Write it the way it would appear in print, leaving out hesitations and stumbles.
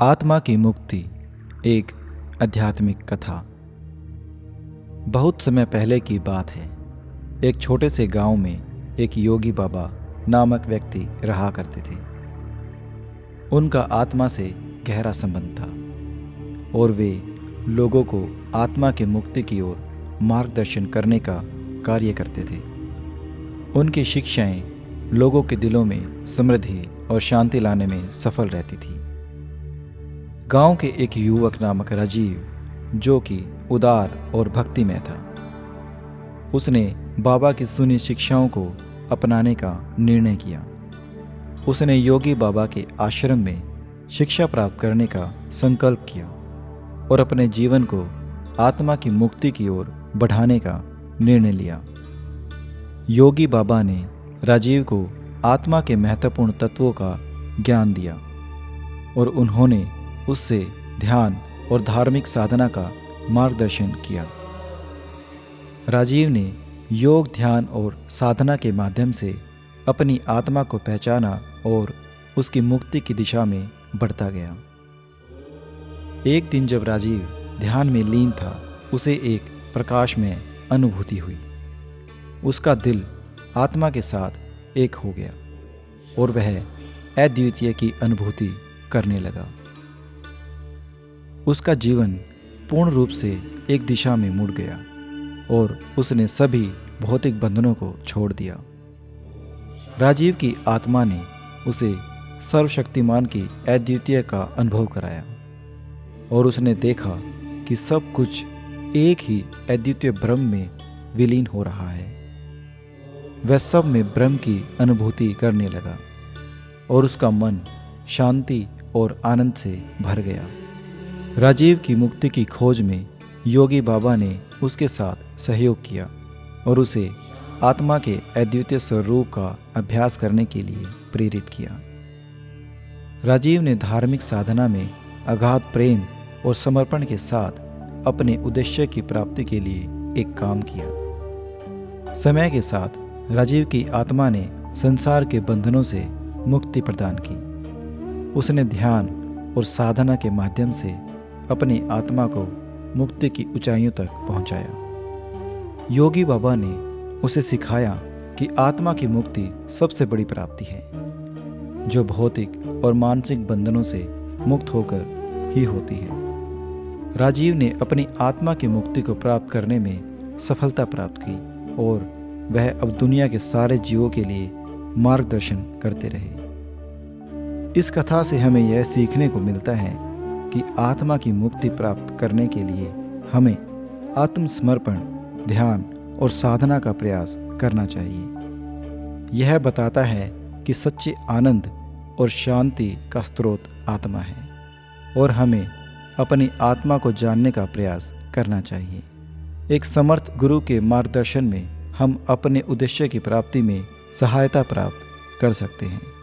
आत्मा की मुक्ति एक आध्यात्मिक कथा। बहुत समय पहले की बात है। एक छोटे से गांव में एक योगी बाबा नामक व्यक्ति रहा करते थे। उनका आत्मा से गहरा संबंध था और वे लोगों को आत्मा की मुक्ति की ओर मार्गदर्शन करने का कार्य करते थे। उनकी शिक्षाएं लोगों के दिलों में समृद्धि और शांति लाने में सफल रहती थी। गांव के एक युवक नामक राजीव, जो कि उदार और भक्तिमय था, उसने बाबा की सुनी शिक्षाओं को अपनाने का निर्णय किया। उसने योगी बाबा के आश्रम में शिक्षा प्राप्त करने का संकल्प किया और अपने जीवन को आत्मा की मुक्ति की ओर बढ़ाने का निर्णय लिया। योगी बाबा ने राजीव को आत्मा के महत्वपूर्ण तत्वों का ज्ञान दिया और उन्होंने उससे ध्यान और धार्मिक साधना का मार्गदर्शन किया। राजीव ने योग, ध्यान और साधना के माध्यम से अपनी आत्मा को पहचाना और उसकी मुक्ति की दिशा में बढ़ता गया। एक दिन जब राजीव ध्यान में लीन था, उसे एक प्रकाश में अनुभूति हुई। उसका दिल आत्मा के साथ एक हो गया और वह अद्वितीय की अनुभूति करने लगा। उसका जीवन पूर्ण रूप से एक दिशा में मुड़ गया और उसने सभी भौतिक बंधनों को छोड़ दिया। राजीव की आत्मा ने उसे सर्वशक्तिमान की अद्वितीय का अनुभव कराया और उसने देखा कि सब कुछ एक ही अद्वितीय ब्रह्म में विलीन हो रहा है। वह सब में ब्रह्म की अनुभूति करने लगा और उसका मन शांति और आनंद से भर गया। राजीव की मुक्ति की खोज में योगी बाबा ने उसके साथ सहयोग किया और उसे आत्मा के अद्वितीय स्वरूप का अभ्यास करने के लिए प्रेरित किया। राजीव ने धार्मिक साधना में अगाध प्रेम और समर्पण के साथ अपने उद्देश्य की प्राप्ति के लिए एक काम किया। समय के साथ राजीव की आत्मा ने संसार के बंधनों से मुक्ति प्रदान की। उसने ध्यान और साधना के माध्यम से अपनी आत्मा को मुक्ति की ऊंचाइयों तक पहुंचाया। योगी बाबा ने उसे सिखाया कि आत्मा की मुक्ति सबसे बड़ी प्राप्ति है, जो भौतिक और मानसिक बंधनों से मुक्त होकर ही होती है। राजीव ने अपनी आत्मा की मुक्ति को प्राप्त करने में सफलता प्राप्त की और वह अब दुनिया के सारे जीवों के लिए मार्गदर्शन करते रहे। इस कथा से हमें यह सीखने को मिलता है कि आत्मा की मुक्ति प्राप्त करने के लिए हमें आत्मसमर्पण, ध्यान और साधना का प्रयास करना चाहिए। यह बताता है कि सच्चे आनंद और शांति का स्रोत आत्मा है और हमें अपनी आत्मा को जानने का प्रयास करना चाहिए। एक समर्थ गुरु के मार्गदर्शन में हम अपने उद्देश्य की प्राप्ति में सहायता प्राप्त कर सकते हैं।